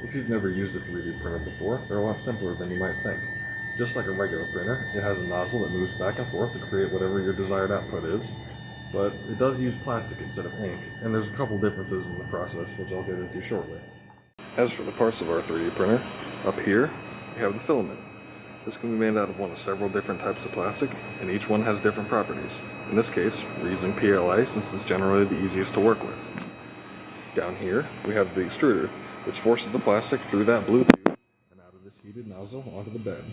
If you've never used a 3D printer before, they're a lot simpler than you might think. Just like a regular printer, it has a nozzle that moves back and forth to create whatever your desired output is, but it does use plastic instead of ink, and there's a couple differences in the process which I'll get into shortly. As for the parts of our 3D printer, up here we have the filament. This can be made out of one of several different types of plastic, and each one has different properties. In this case, we're using PLA since it's generally the easiest to work with. Down here, we have the extruder, which forces the plastic through that blue tube and out of this heated nozzle onto the bed.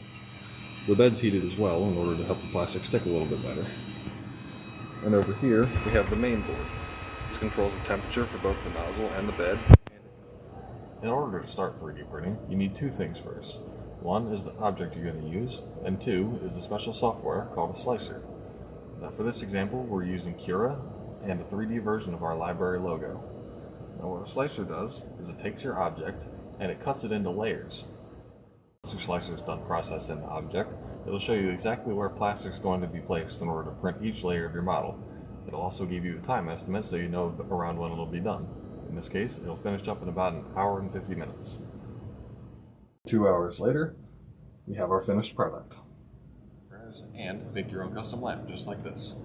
The bed's heated as well in order to help the plastic stick a little bit better. And over here, we have the main board. This controls the temperature for both the nozzle and the bed. In order to start 3D printing, you need two things first. One is the object you're going to use, and two is a special software called a slicer. Now for this example, we're using Cura and a 3D version of our library logo. Now what a slicer does is it takes your object and it cuts it into layers. Once your slicer is done processing the object, it'll show you exactly where plastic is going to be placed in order to print each layer of your model. It'll also give you a time estimate so you know around when it'll be done. In this case, it'll finish up in about an hour and 50 minutes. 2 hours later, we have our finished product. And make your own custom lamp just like this.